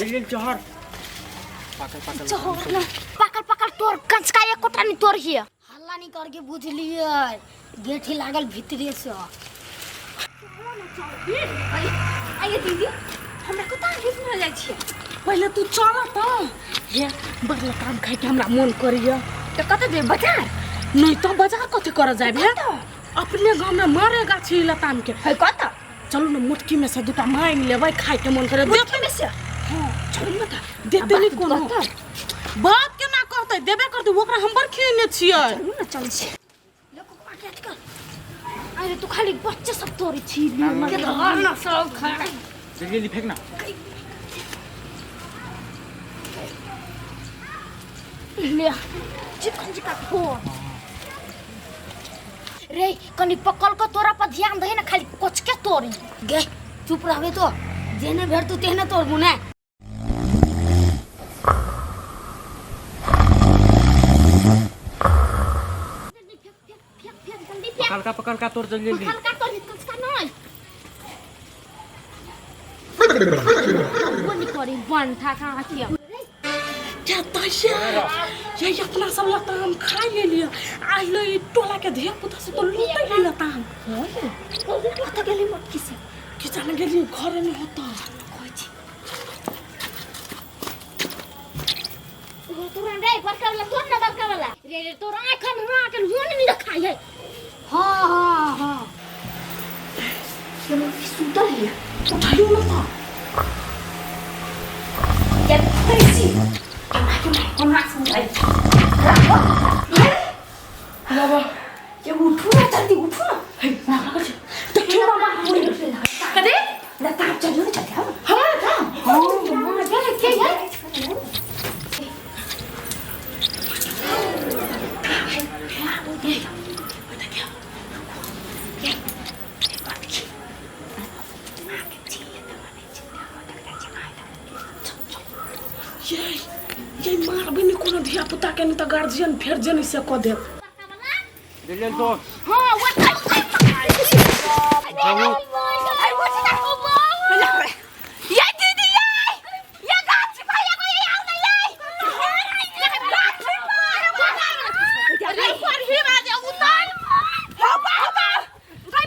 जल्दी चहर पकड़ पकड़ तोर कंच का एक कोटा नहीं तोर हिया हल्ला नहीं करके बुझ लिए गेठी लागल भीतरे से आइए दीदी हमरा को ता हिस न जाय छी पहले तू चल त ये बगला काम खाइ के हमरा मन करिया तो कत दे बाजार नहीं तो बाजार कथि कर जाबे अपने गांव में मारेगा छी लताम के है कत चलो न मुटकी में से दुटा मांग लेबै खाइ के मन करे मुटकी में से हां चल न त देते नहीं कोनो बात केना कहतै देबे करतै ओकरा हम बर खिने छियै चलू न चल छी लोग को आके कर अरे तू खाली बच्चे सब तोरी छी के धर न सब खा जल्दी फेंकना ले चिकन चिका फोन रे कनी पकल को तोरा पर ध्यान दे ना खाली कोच के तोरी गे चुप रहबे तो जेने भेड़ तू तेने तोर बुने पकड़ का तोड़ जल्दी पकड़ का तोर किसका नहीं वो नहीं करी वन था कहां किया क्या तैया ये अपना सब लताम खा ले लिया आज लो ये टोला के धिया पुता से तो लूट ले लताम पता गेली मत किसे कि जाने गेली घर में होता वो तो रे बड़का वाला तोड़ ना बड़का वाला रे तो आंखन राखन हुन नहीं रखाई है हां चलो सुता है उठाइयो ना था ये कैसी हम हाथ सुनाई बाबा ये उठो ना जल्दी उठो ना हे ना लगा तो क्यों बाबा कदे ना ताप चलो ना चल हमारा काम हां मां गए के है ये मार भी नहीं कोनो धिया पुता के नहीं तो गार्जियन फेर जनी से क दे जल्दी तो हां वो ये दीदी ये गाछ भाई को ये आउ नहीं अरे पर ही बाजे उतर हो बा भाई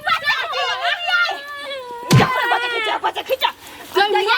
बाजे खींचा हो बा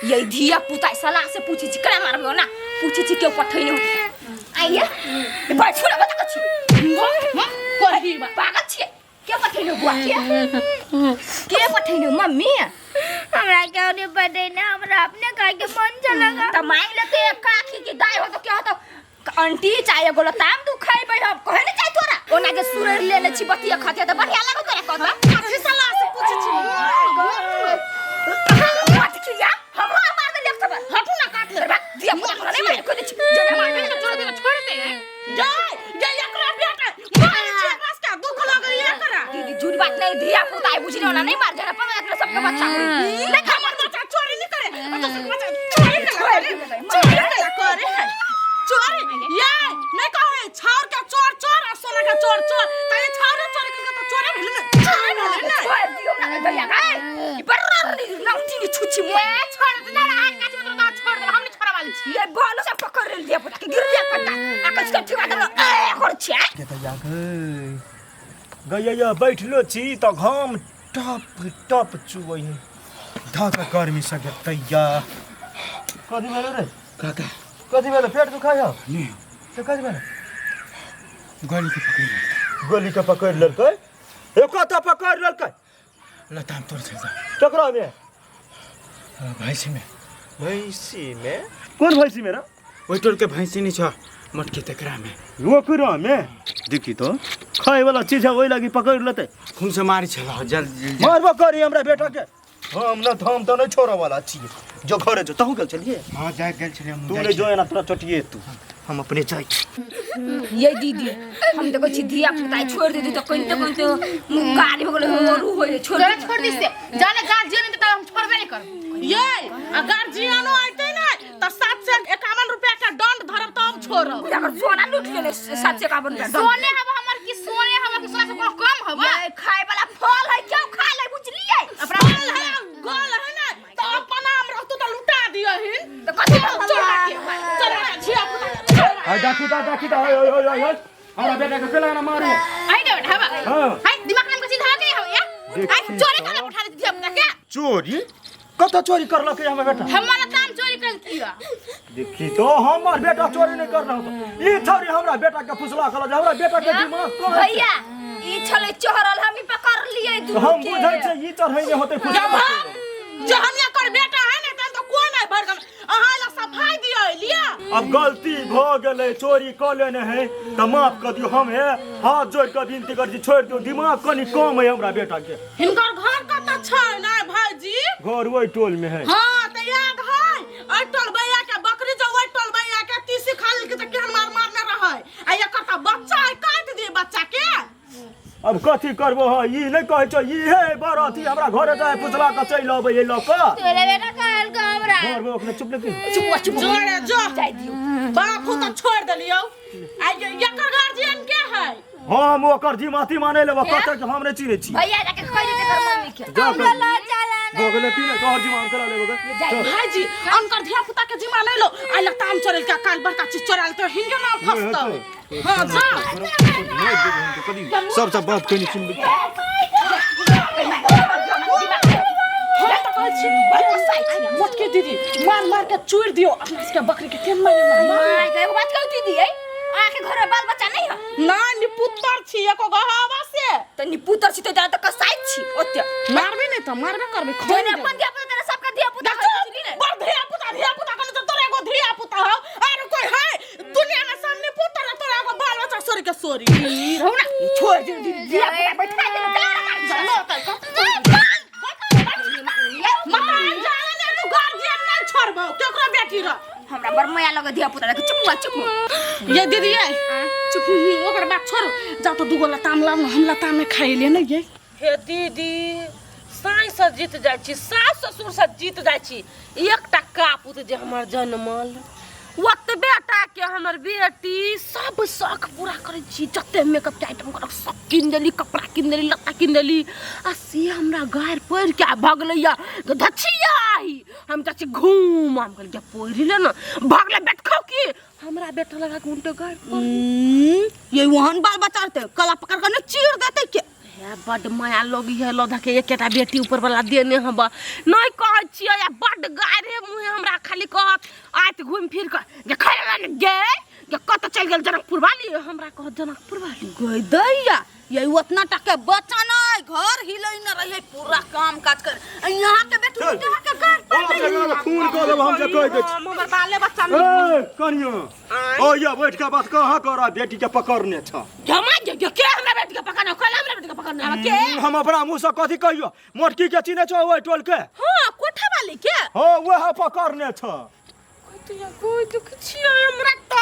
ये धिया पुता सलाह से पूछे छी करा मारबो ना पूछे छी क्यों पठैने हो आइए बैठ छोड़ बता छी कोही पागल छी के पठैने बुआ के पठैने मम्मी हमरा के और बदे ना हमरा अपने खाए के मन चलेगा त मांग लेते काखी की दाई हो तो क्या हो तो आंटी चाहे गोला ताम तू खाई भाई अब कहे नहीं चाहे तोरा ओना के सुरर लेले छी बतिया खाते त बढ़िया लागो तोरा कहता काखी सलाह से पूछे छी मत किया हमरा मार दे लेफ्ट पर हटू ना काट ले दिया पुता नहीं मार को दे जरा मार दे छोड़ दे जय जय एकरा बेटा मार छे बस का दुख लगे एकरा दीदी झूठ बात नहीं दिया पुता है बुझ ना नहीं मार जरा पर अपने सबके बच्चा नहीं हमर बच्चा चोरी नहीं करे तो सब बच्चा चोरी करे चोरी ये नहीं कहे छाउर का चोर चोर और सोना का चोर चोर ताए छाउर चोर के तो चोरी भेल ना के ठिका दे ए कर छे के त या गया बैठलो छी त घाम टप टप चुबै है धक गर्मी सके तैया कथि भेल रे काका कथि भेल पेट दुखाय हो नि त कथि भेल गोली के पकड़ ललकै ए कता पकड़ ललकै लताम तोड़ छ टकरा में भैंसी में कौन भैंसी मेरा ओइ टोल के भैंसी नि छ मटकी तकरा में वो कुरा में देखी तो खाए वाला चीज है वही लगी पकड़ लेते खून से मारी छ जल्दी मारबो करी हमरा बेटा के हम न हम तो नहीं छोड़ा वाला छी जो घरे जो तहु गेल चलिए हां जाय गेल छले हम तू ले जो ना तोरा चटिए तू हम अपने जाय ये दीदी हम देखो छी धिया पुता छोड़ दे तो कहीं तो गाड़ी भगले मोरू होय छोड़ दी से जाने गार्जियन के हम छोड़बे नहीं कर ये आ गार्जियनो आइते ना तो 751 रुपया का दंड धरब तो हम छोड़ब अगर सोना लूट गेले 751 रुपया सोने हब हमर की सोने से कोनो कम हब खाए वाला फल है क्यों खा ले बुझलिए अपना फल है गोल है ना तो अपन नाम रहतो तो लुटा दियहिन तो कथि चल छिया पुता आ दाखी दा ओय हमरा बेटा के केला ना मारू आई दे हबा हां हाय दिमाग में कुछ धाके हो या हाय चोरी करला उठा दे अपना के चोरी कत चोरी करलक हमर बेटा हमारा काम चोरी कर किया देखी तो हमर बेटा चोरी नहीं कर रहा तो ई थोड़ी हमरा बेटा के फुसला कर हमरा बेटा के दिमाग कौन भैया ई छले चोरल हम ही पकड़ लिए दू हम बुझै छै ई चढ़ै नहीं होते फुसला जो हमिया कर बेटा है ना तन तो कोई नहीं भर गम अहाँ ला सफाई दियो लिया अब गलती भ गेलै चोरी क लेने है त माफ कर दियो हम है हाथ जोड़ के विनती कर छी छोड़ दियो दिमाग कनी कम है हमरा बेटा के हिनकर घर कत छै ना भाईजी घर वही टोल में है हां त याद है ओइ टोल भैया के बकरी जो ओइ टोल भैया के तीसी खाल के त केहन मारने रहै आ एकर त बच्चा है काट दिए बच्चा के अब कथी करबो ह ई नहीं कहै छ ई है बरथी हमरा घरे जाय फुसला के चल आबै ए ल क तोरे बेटा कहल का हमरा घर में ओकने चुप लेकिन चुप जोड़े जो जाय दियो बाप तो छोड़ देलियो आ एकर गार्जियन के है हम ओकर जिमाती माने लेबो कत के हम नहीं चिन्हे छी भैया जाके कह दे कर मम्मी के जा हम कर। ला चला हो गेलै कि नहीं तोहर जिमान करा लेबो गे भाईजी अनकर धिया पुता के जिम्मा नहीं लो आ लगता हम चोरल का काल बड़का चीज चोराल तो हिंगे ना फसतो हां जा सब बात कनी सुन मोटके दीदी मार के चूर दियो अपना इसके बकरी के केन मारे माय के बात कहू दीदी है आके घर में बाल बच्चा नहीं है ना निपुत्तर छी एको गहावा से त निपुतर छी त दादा कसाई छी ओते मारबे नहीं तो मारबे करबे जोने अपन दिया पुता तेरा सबका दिया पुता बुझली ने बड़ धिया पुता कने तो तोरे एगो धिया पुता हो और कोई है दुनिया में सामने पुत्र तोरा एगो बाल बच्चा सोरी के सोरी रहू ना छोड़ दे दिया पुता बैठा दे जानो मकान जाने दे तू गार्जियन नहीं छोड़बो केकरो बेटी रो हमरा बर माया लगे दिया पुता के चुप ये दीदी ये चुप ओकर बात छोड़ जा तो दुगो लताम लाम हम लताम में खाई ले न ये हे दीदी साई से जीत जाय छी सास ससुर से जीत जाय छी एकटा कापुत जे हमर जन्मल ओते बेटा के हमर बेटी सब शौक पूरा करे छी जते मेकअप के आइटम कर सब किन देली कपड़ा किन देली लत्ता किन देली आ से हमरा गार पड़ के भगलैया धछिया हम चाची घूम हम कहल के पोरी ले न भगले बेट खाओ की हमरा बेटा लगा के उल्टे गार ये वहन बाल बच्चा रहते कला पकड़ के न चीर देते के या बड माया लोगी है लोधा के एकेटा बेटी ऊपर वाला देने हबा नहीं कह छियै या बड गारे मुहे हमरा खाली कहत आइत घूम फिर के जे खैले गे जे कत चल गेल जनकपुर वाली हमरा कहत जनकपुर वाली गई दैया ये उतना टके बच्चा नहीं घर हिलै न रहे पूरा काम काज कर यहां के बेटी यहां के घर जगह खून कर देब हम जे कह दे छी हमर बाले बच्चा ए कनियो ओ या बैठ के बात कहां करा बेटी के पकड़ने छ जमा जे के हमरा बेटी के पकड़ना कल हमरा बेटी के पकड़ना के हम अपना मुंह से कथी कहियो मोटकी के चिन्हे छ ओइ टोल के हां कोठा वाली के हो वह पकड़ने छ कोई दुख छियै हमरा त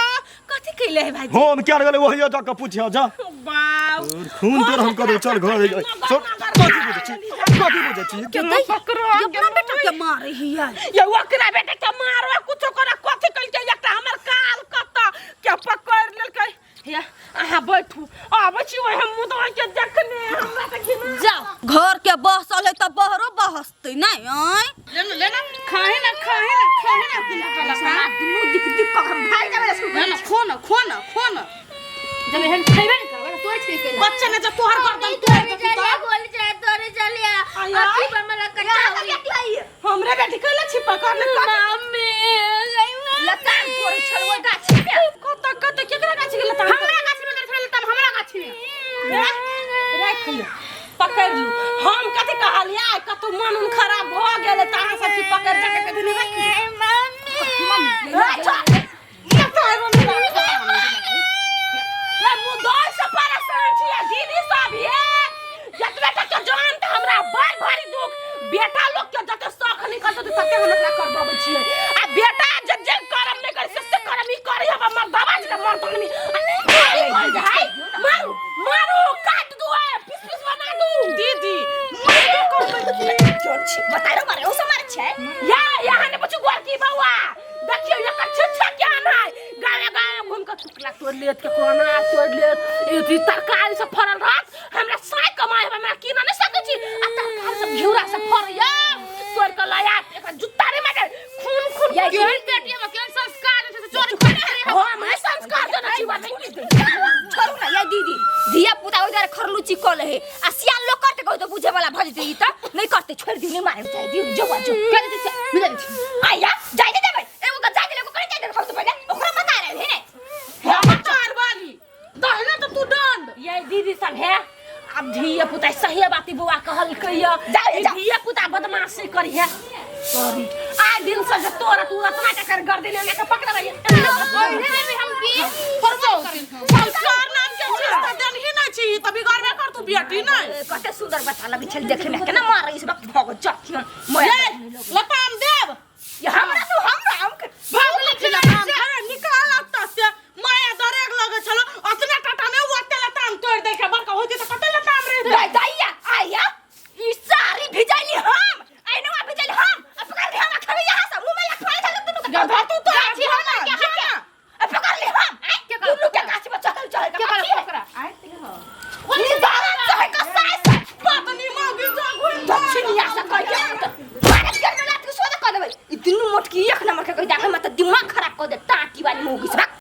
कथि कइले है भाई हम क्या गेले वही जाके पूछियो जा बाप खून तोर हम कर चल घर कथी बुझे छी के पकड़ो अपना बेटा के मारे हिया ये ओकरा बेटा के मारो कुछो कर कथि कइल के एकटा हमर काल कत के पकड़ लेल के हे अहाँ बैठू आबै छी ओहे मुदवा के देखने हमरा त घिना जाओ घर के बहसल है तो बहरो बहसते नहीं आय लेना खाहे ना साला दुनु दिख दिख कर हम भाई जावे लेना खो ना जब हम खइबे नहीं करबे तो छै के बच्चे ने जब तोहर गर्दन तोड़ के तो बोल जाए तोरे चलिया अति बमला कटा होई हमरे बेटी कहले छी पकड़ ले मम्मी लताम तोरे छलवा गाछी में कत केकरा गाछी के लताम हमरा गाछी में छल लताम हमरा गाछी में राख ले पकड़ लू हम कथि कहलिए कतौ मन उन खराब भ गेले त अहाँ सब पकड़ जाके कथि नहीं राखी मम्मी ये तो है ये मुदोई से परेशान छिए दीदी सब ये जतबे तक जान त हमरा बड़ भारी दुख बेटा लोग के जते शौक नहीं करत तते हम एकरा कर देबै छिए आ बेटा जे करम नहीं कर से करम ई करी हम हमर दबाज के मर तोनी मारू काट दू पीस बना दू दीदी जोर छी बताइ रो मारे ओ से मारे छै यहाँ ने पूछू गोरकी बउआ देखियो एकर छिछा ज्ञान है गावे घूम के टुकला तोड़ लेत के कोना तोड़ लेत ई तरकारी से फरल रहत हमरा साय कमाए हमरा की ना सकै छी आ तरकारी से घिउरा से फरया तोड़ के लाया एकर जुत्ता रे मारे खून ये केहन बेटी में केहन संस्कार है चोरी करे हो मैं संस्कार देना छी बात छोरू ना ये दीदी धिया पुता उधर खरलुची कोल है आ सियान लोग करते कहो तो बुझे वाला भज दे त नहीं करते छोड़ दी नहीं मारे जाए दी जो बाजू कर दे मिले आया जाई दे भाई एगो का जाके लेको करे जाए खर्च पहले ओकरा बता रहे है ने हम चार वाली दहना तो तू दंड ये दीदी सब है अब धिया पुता सही बाती बुआ कहल कहियो धिया पुता बदमाशी करी है सॉरी आ दिन से तोरा तू इतना टकर कर देने में के पकड़ रही है हम भी फरमो संस्कार नाम के चीज त देन ही ना छी तभी घर में कर तू बेटी नहीं कते सुंदर बता लगी छल देखे में केना मार इस वक्त भगो जाती हम ये